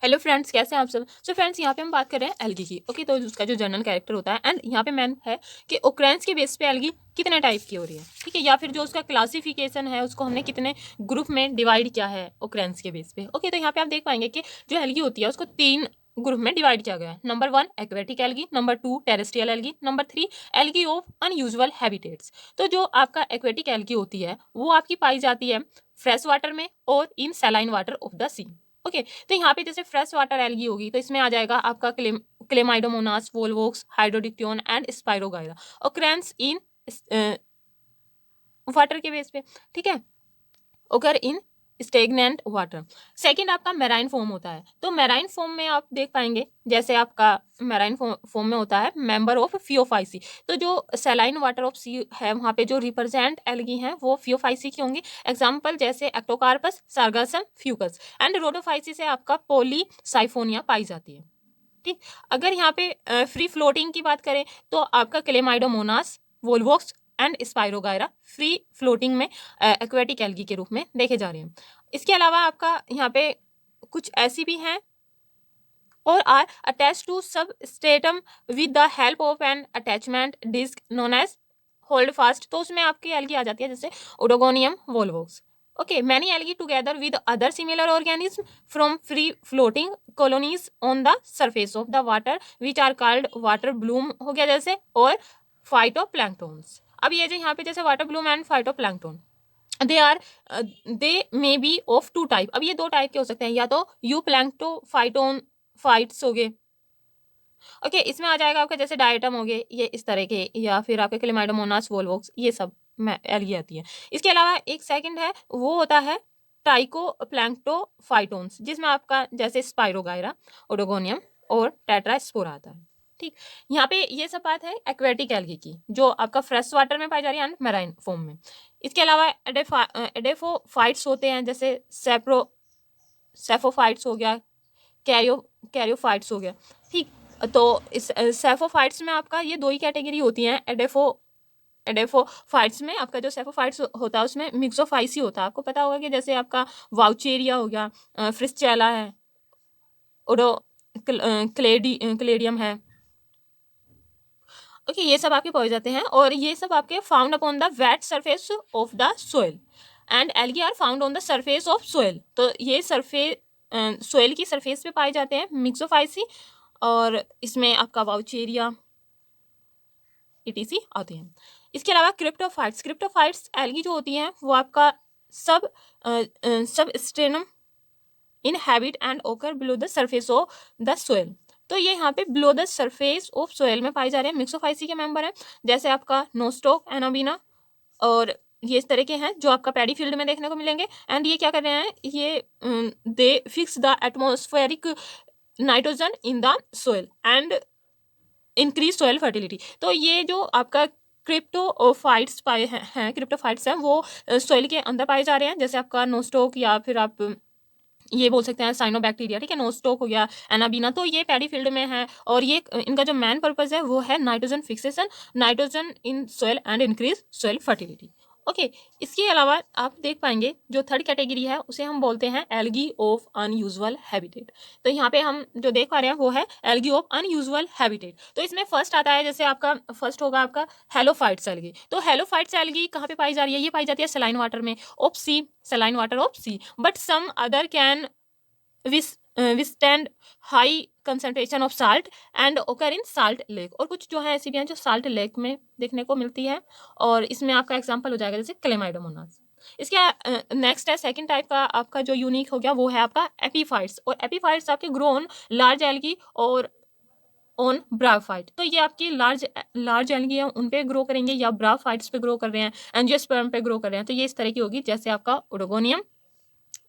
Hello friends, कैसे हैं आप सब। सो फ्रेंड्स, यहाँ पे हम बात कर रहे हैं एल्गी की। ओके, तो उसका जो जनरल कैरेक्टर होता है एंड यहाँ पे मैन है कि ओक्रेंस के बेस पे एल्गी कितने टाइप की हो रही है, ठीक है, या फिर जो उसका क्लासिफिकेशन है उसको हमने कितने ग्रुप में डिवाइड किया है ओक्रेंस के बेस पे। ओके, तो यहाँ पे आप देख पाएंगे कि जो एल्गी होती है उसको 3 ग्रुप में डिवाइड किया गया है। Number 1 aquatic algae, number 2 terrestrial algae, number 3 algae of unusual habitats. तो जो आपका एक्वेटिक एल्गी होती है वो आपकी पाई जाती है फ्रेश वाटर में और in saline water of the sea. Okay, तो यहाँ पे जैसे फ्रेश वाटर एल्गी होगी तो इसमें आ जाएगा आपका Chlamydomonas, Volvox, Hydrodictyon and Spirogyra occurrence in water के बेस पे, ठीक है, occur in stagnant water. Second आपका मेराइन फॉर्म होता है। तो मेराइन फॉर्म में आप देख पाएंगे जैसे आपका मेराइन फॉर्म में होता है मेंबर ऑफ फियोफाइसी। तो जो सैलाइन वाटर ऑफ सी है वहाँ पे जो रिप्रेजेंट एल्गी हैं वो फियोफाइसी की होंगी। एग्जांपल जैसे एक्टोकार्पस, सार्गासम, फ्यूकस एंड रोडोफाइसी से आपका पॉलीसाइफोनिया पाई जाती है। ठीक, अगर यहाँ पे फ्री फ्लोटिंग की बात करें तो आपका Chlamydomonas, volvox and spirogyra free floating में एक्वेटिक एल्गी के रूप में देखे जा रहे हैं। इसके अलावा आपका यहाँ पे कुछ ऐसी भी हैं और are attach to substratum with the help of an attachment disc known as holdfast. तो उसमें आपकी एल्गी आ जाती है जैसे Oedogonium, Volvox. Okay, many algae together with other similar organisms from free floating colonies on the surface of the water which are called water bloom हो गया जैसे, और phytoplanktons। अब ये जो यहाँ पे जैसे water Bloom and phytoplankton they may be of 2 type. अब ये 2 टाइप के हो सकते हैं, या तो यू प्लैंक्टो फाइटोन फाइट्स हो गए। ओके, इसमें आ जाएगा आपका जैसे डायटम हो गए ये इस तरह के, या फिर आपके क्लेमाइडोमोनास, वोल्वोक्स, ये सब में एल्गी आती है। इसके अलावा एक सेकंड है वो होता है टाइकोप्लैंक्टोफाइटोन्स, जिसमें आपका जैसे स्पाइरोगायरा, ओडोगोनियम और टेट्रास्पोरा आता है। ठीक, यहाँ पे ये सब बात है एक्वेटिक एल्गी की जो आपका फ्रेश वाटर में पाई जा रही है एंड मैराइन फॉर्म में। इसके अलावा एडेफोफाइट्स होते हैं जैसे सेफोफाइट्स हो गया, कैरियोफाइट्स हो गया। ठीक, तो इस सेफोफाइट्स में आपका ये 2 ही कैटेगरी होती हैं। एडेफोफाइट्स में आपका जो सेफोफाइट्स होता है उसमें मिक्सोफाइसी होता है। आपको पता होगा कि जैसे आपका वाउचेरिया हो गया, फ्रिस्चेला है, ओडो क्लेडियम है। ओके, ये सब आपके पाए जाते हैं और ये सब आपके found upon the wet surface of the soil and algae are found on the surface of soil. तो ये सोइल की सरफेस पे पाए जाते हैं मिक्सोफाइसी, और इसमें आपका वाउचेरिया ETC आते हैं। इसके अलावा क्रिप्टोफाइट्स एल्गी जो होती हैं वो आपका सब स्टेनम इनहैबिट एंड ओकर below the surface of the soil. तो ये यहाँ पे below the surface of soil में पाए जा रहे हैं, मिक्सोफाइसी के मेंबर हैं जैसे आपका नोस्टोक, एनाबीना और ये इस तरह के हैं जो आपका पैडी फील्ड में देखने को मिलेंगे। एंड ये क्या कर रहे हैं, ये दे fix the atmospheric nitrogen in the soil and increase soil fertility. तो ये जो आपका क्रिप्टोफाइट्स पाए हैं क्रिप्टोफाइट्स हैं वो सोइल के अंदर पाए जा रहे हैं, जैसे आपका नोस्टोक या फिर आप ये बोल सकते हैं साइनोबैक्टीरिया। ठीक है, नोस्टोक हो गया, एनाबीना। तो ये पैडी फील्ड में है और ये इनका जो मेन पर्पस है वो है nitrogen fixation, nitrogen in soil and increase soil fertility. Okay, इसके अलावा आप देख पाएंगे जो थर्ड कैटेगरी है उसे हम बोलते हैं एल्गी ऑफ अनयूजुअल हैबिटेट। तो यहाँ पे हम जो देख पा रहे हैं वो है एल्गी ऑफ अनयूजुअल हैबिटेट। तो इसमें फर्स्ट आता है जैसे आपका फर्स्ट होगा आपका हेलोफाइट्स एल्गी। तो हेलोफाइट्स एल्गी कहाँ पे पाई जा रही है, ये पाई जाती है सलाइन वाटर में of sea, saline water of sea, but some other can withstand high concentration of salt and occur in salt lake। और कुछ जो है ऐसी भी हैं जो साल्ट लेक में देखने को मिलती है, और इसमें आपका एग्जांपल हो जाएगा जैसे क्लेमाइडोमोनास। इसके नेक्स्ट है सेकंड टाइप का आपका जो यूनिक हो गया वो है आपका एपीफाइट्स। और एपीफाइट्स आपके ग्रो ऑन लार्ज एल्गी और ऑन ब्राफाइट। तो ये आपकी लार्ज एल्गी है उन पे ग्रो करेंगे या ब्राफाइट्स पे ग्रो कर रहे हैं, एंजियोस्पर्म पे ग्रो कर रहे हैं। तो ये इस तरह की होगी जैसे आपका ओडोगोनियम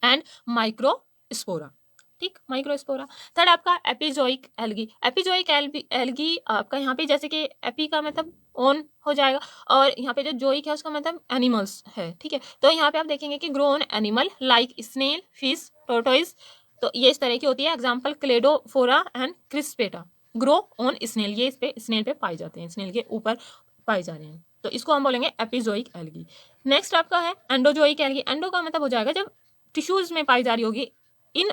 एंड माइक्रोस्पोरा। ठीक, माइक्रोस्पोरा। थर्ड आपका एपिजोइक एल्गी। एपिजोइक एल्गी आपका यहाँ पे जैसे कि एपी का मतलब ऑन हो जाएगा और यहाँ पे जो जोइक है उसका मतलब एनिमल्स है। ठीक है, तो यहाँ पे आप देखेंगे कि grow on animal like snail, fish, tortoise. तो ये इस तरह की होती है। Example Cladophora and crispata grow on snail. ये इस पे स्नेल पे पाए जाते हैं, स्नेल के ऊपर पाए जा रहे हैं, तो इसको हम बोलेंगे एपिजोइक एल्गी। नेक्स्ट आपका है एंडोजोइक एल्गी। एंडो का मतलब हो जाएगा जब टिश्यूज में पाई जा रही होगी इन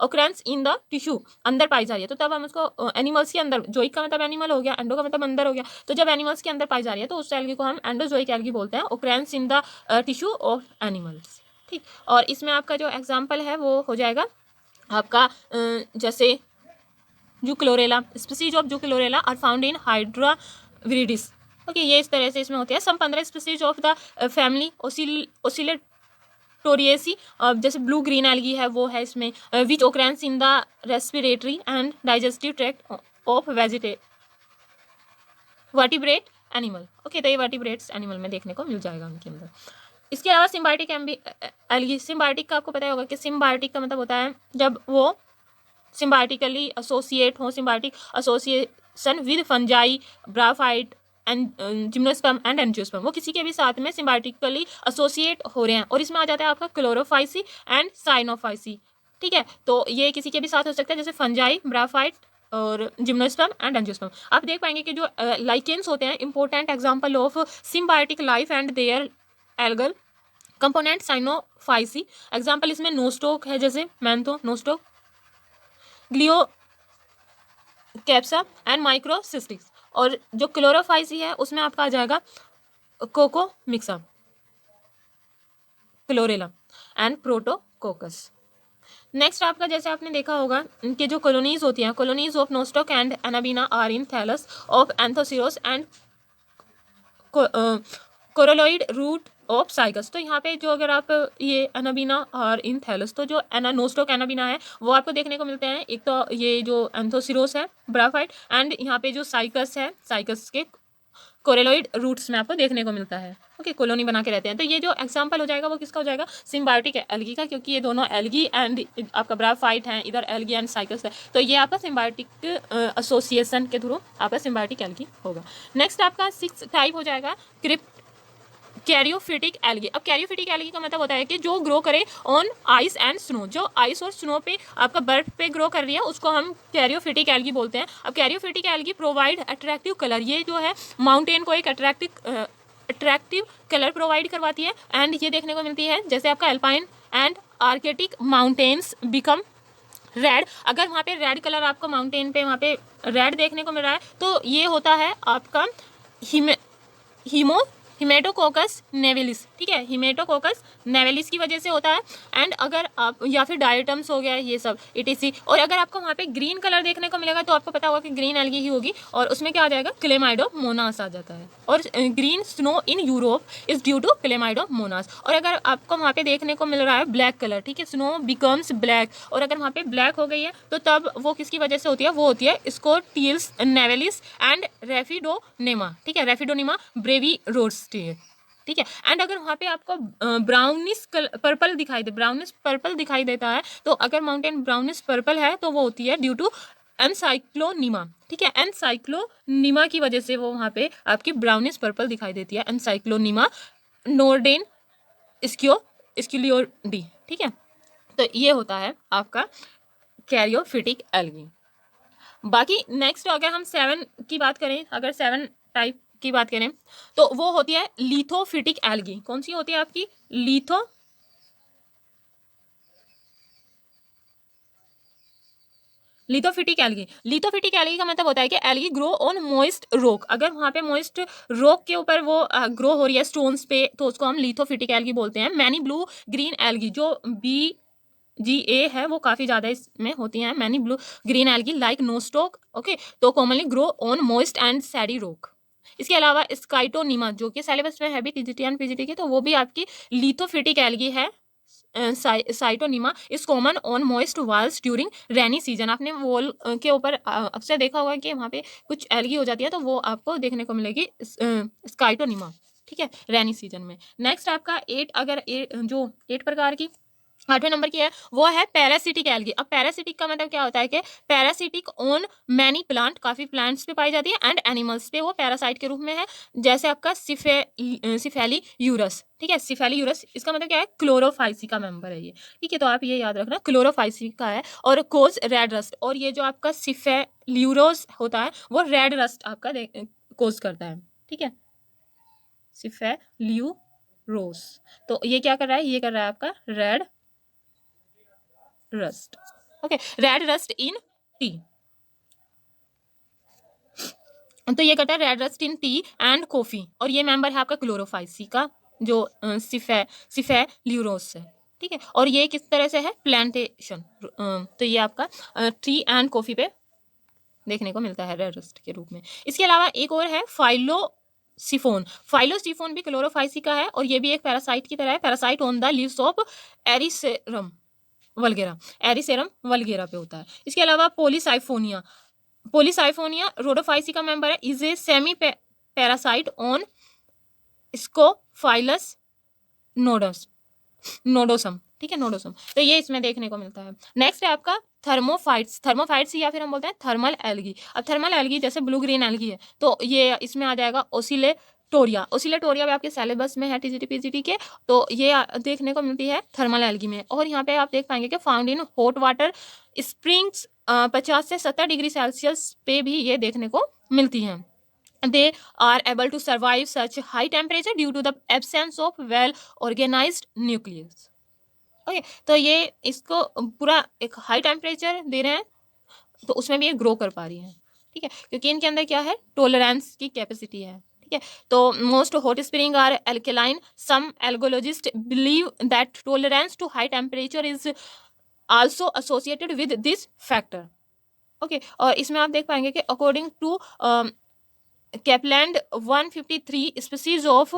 ऑकरेंस इन द टिश्यू, अंदर पाई जा रही है, तो तब हम उसको एनिमल्स के अंदर, जोइक का मतलब एनिमल हो गया, एंडो का मतलब अंदर हो गया, तो जब एनिमल्स के अंदर पाई जा रही है तो उस एल्गी को हम एंडोजोइक एल्गी बोलते हैं, occurrence in the tissue of animals. ठीक, और इसमें आपका जो एग्जाम्पल है वो हो जाएगा आपका जैसे Zoochlorella, species of Zoochlorella are found in Hydra viridis. Okay, ये इस तरह से इसमें होती है। Some 15 species of the family Oscillatoriaceae, जैसे ब्लू ग्रीन एल्गी है वो है इसमें, which occurrence in the respiratory and digestive tract of vertebrate animal. Okay, तो ये वर्टिब्रेट्स एनिमल में देखने को मिल जाएगा उनके अंदर। इसके अलावा सिम्बायोटिक एल्गी, सिम्बायोटिक का आपको पता होगा कि सिम्बायोटिक का मतलब होता है जब वो सिम्बायोटिकली एसोसिएट हो, symbiotic association with fungi, ब्राफाइट and gymnosperm and angiosperm, वो किसी के भी साथ में सिम्बायोटिकली एसोसिएट हो रहे हैं, और इसमें आ जाता है आपका क्लोरोफाइसी एंड साइनोफाइसी। ठीक है, तो ये किसी के भी साथ हो सकता है, जैसे फंजाई, ब्राफाइट और जिम्नोस्पर्म एंड एंजियोस्पर्म। आप देख पाएंगे कि जो लाइकेन्स होते हैं, important example of symbiotic life and their algal component Cyanophyceae. Example इसमें नोस्टोक है, जैसे मैंथो नोस्टोक, ग्लियो कैप्सा एंड माइक्रोसिस्टिक्स। और जो क्लोरोफाइसी है उसमें आपका आ जाएगा कोको मिक्सा, क्लोरेला एंड प्रोटोकोकस। नेक्स्ट आपका, जैसे आपने देखा होगा कि जो कॉलोनीज होती हैं, colonies of Nostoc and Anabaena are in thallus of Anthoceros and coralloid root of Cycas. तो यहाँ पे जो अगर आप ये एनाबीना और इन थैलस, तो जो नोस्टोक एनाबीना है वो आपको देखने को मिलते हैं, एक तो ये जो एंथोसिरोस है, ब्राफाइट, एंड यहाँ पे जो साइकस है, साइकस के कोरेलोइड रूट्स में आपको देखने को मिलता है। ओके, कॉलोनी बना के रहते हैं। तो ये जो एग्जांपल हो जाएगा वो किसका हो जाएगा, सिम्बायोटिक एल्गी का, क्योंकि ये दोनों एल्गी एंड आपका ब्राफाइट है, इधर एल्गी एंड साइकस है, तो ये आपका सिम्बायोटिक एसोसिएशन के थ्रू आपका सिम्बायोटिक एल्गी होगा। नेक्स्ट आपका 6 टाइप हो जाएगा कैरियोफिटिक एल्गी। अब कैरियोफिटिक एल्गी का मतलब होता है कि जो ग्रो करे ऑन आइस एंड स्नो, जो आइस और स्नो पे आपका बर्फ पे ग्रो कर रही है उसको हम कैरियोफिटिक एल्गी बोलते हैं। अब कैरियोफिटिक एल्गी प्रोवाइड अट्रैक्टिव कलर, ये जो है माउंटेन को एक अट्रैक्टिव कलर प्रोवाइड करवाती है, एंड ये देखने को मिलती है जैसे आपका alpine and Arctic mountains become red. अगर वहाँ पे रेड कलर आपको माउंटेन पे वहाँ पे रेड देखने को मिल रहा है तो ये होता है आपका हिमेटोकोकस नेवेलिस। ठीक है, हिमेटोकोकस नेवेलिस की वजह से होता है। एंड अगर आप, या फिर डायटम्स हो गया ये सब ETC। और अगर आपको वहाँ पे ग्रीन कलर देखने को मिलेगा तो आपको पता होगा कि ग्रीन एल्गी ही होगी, और उसमें क्या आ जाएगा, क्लेमाइडोमोनास आ जाता है। और green snow in Europe is due to Chlamydomonas. और अगर आपको वहाँ पे देखने को मिल रहा है ब्लैक कलर, ठीक है, स्नो बिकम्स ब्लैक, और अगर वहाँ पे ब्लैक हो गई है तो तब वो किसकी वजह से होती है, वो होती है स्कोटिल्स नेवेलिस एंड रेफिडोनेमा। ठीक है, रेफिडोनेमा ब्रेविरोस। ठीक है, एंड अगर वहाँ पे आपको ब्राउनिश पर्पल दिखाई दे, ब्राउनिश पर्पल दिखाई देता है, तो अगर माउंटेन ब्राउनिश पर्पल है तो वो होती है ड्यू टू एनसाइक्लोनीमा। ठीक है, एनसाइक्लोनीमा की वजह से वो वहाँ पे आपकी ब्राउनिश पर्पल दिखाई देती है, एनसाइक्लोनीमा नोर्डेन स्क्यूलियोडी। ठीक है, तो ये होता है आपका कैरियोफिटिक एल्गी। बाकी नेक्स्ट अगर हम 7 की बात करें, अगर 7 टाइप की बात करें तो वो होती है लिथोफिटिक एल्गी। कौन सी होती है आपकी, लिथोफिटिक एल्गी। लिथोफिटिक एल्गी का मतलब होता है कि algae grow on moist rock. अगर वहाँ पे मॉइस्ट रॉक के ऊपर वो ग्रो हो रही है स्टोन्स पे, तो उसको हम लिथोफिटिक एल्गी बोलते हैं। मैनी ब्लू ग्रीन एल्गी, जो BGA है वो काफ़ी ज़्यादा इसमें होती हैं। Many blue green algae like Nostoc, okay, तो commonly grow on moist and shady rock. इसके अलावा स्काइटोनीमा, जो कि सिलेबस में है भी TGT एंड PGT के, तो वो भी आपकी लिथोफिटिक एल्गी है। Scytonema is common on moist walls during rainy season. आपने वॉल के ऊपर अक्सर देखा होगा कि वहाँ पे कुछ एल्गी हो जाती है, तो वो आपको देखने को मिलेगी स्काइटोनीमा। ठीक है, रेनी सीजन में। नेक्स्ट आपका 8 प्रकार की 8वें नंबर की है वो है पैरासिटिक एल्गी। अब पैरासिटिक का मतलब क्या होता है कि पैरासिटिक ऑन मैनी प्लांट, काफी प्लांट्स पे पाई जाती है, एंड एनिमल्स पे वो पैरासाइट के रूप में है। जैसे आपका सिफेली यूरस। ठीक है, सिफेली यूरस, इसका मतलब क्या है, क्लोरोफाइसी का मेंबर है ये। ठीक है, तो आप ये याद रखना, क्लोरोफाइसी का है, और कोज रेड रस्ट। और ये जो आपका सिफेल्यूरोस होता है वो रेड रस्ट आपका कोज करता है। ठीक है, सिफेल्यूरोस, तो ये क्या कर रहा है, ये कर रहा है आपका red rust. Okay, red rust in tea, तो ये कहता है red rust in tea and coffee, और ये मेंबर है आपका क्लोरोफाइसी का जो सिफे ल्यूरोस है, ठीक है। और ये किस तरह से है, प्लांटेशन, तो ये आपका टी एंड कॉफी पे देखने को मिलता है रेड रस्ट के रूप में। इसके अलावा एक और है फाइलोसिफोन, फाइलोसिफोन भी क्लोरोफाइसी का है, और ये भी एक पैरासाइट की तरह है, parasite on the leaves of एरिसेरम वल्गेरा, एरिसेरम वल्गेरा पे होता है। इसके अलावा पोलीसाइफोनिया, पोलीसाइफोनिया रोडोफाइसी का मेंबर है, is a semi parasite on स्कोफाइलस नोडस नोडोसम, ठीक है, नोडोसम, तो ये इसमें देखने को मिलता है। नेक्स्ट है आपका थर्मोफाइट्स, थर्मोफाइट्स या फिर हम बोलते हैं थर्मल एल्गी। अब थर्मल एल्गी जैसे ब्लू ग्रीन एल्गी है, तो ये इसमें आ जाएगा ओसिलेटोरिया, ओसिलेटोरिया भी आपके सिलेबस में है टीजीटी पीजीटी के, तो ये देखने को मिलती है थर्मल एल्गी में। और यहाँ पे आप देख पाएंगे कि found in hot water springs, 50 से 70 डिग्री सेल्सियस पे भी ये देखने को मिलती हैं। They are able to survive such high temperature due to the absence of well organized nucleus. Okay, तो ये इसको पूरा एक हाई टेम्परेचर दे रहे हैं, तो उसमें भी ये ग्रो कर पा रही है, ठीक है, क्योंकि इनके अंदर क्या है, टॉलरेंस की कैपेसिटी है, ठीक है। तो most hot spring are alkaline, some algologist believe that tolerance to high temperature is also associated with this factor. Okay, और इसमें आप देख पाएंगे कि according to Copeland 153 species of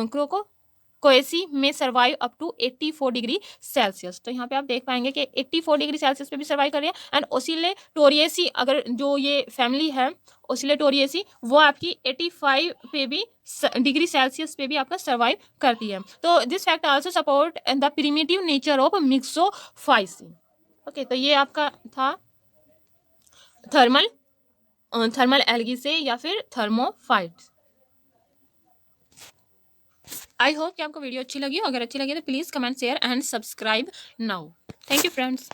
क्रोकोएसी में survive up to 84 degree Celsius. तो यहाँ पे आप देख पाएंगे कि 84 डिग्री सेल्सियस पे भी सर्वाइव कर रही है। एंड ओसिलेटोरिएसी, अगर जो ये फैमिली है ओसिलेटोरिएसी, वो आपकी 85 पे भी डिग्री सेल्सियस पे भी आपका सर्वाइव करती है। तो this fact also support the primitive nature of Myxophyceae. Okay, तो ये आपका था थर्मल एल्गी से या फिर थर्मोफाइट्स। आई होप कि आपको वीडियो अच्छी लगी हो, अगर अच्छी लगी तो please comment share and subscribe now. Thank you friends.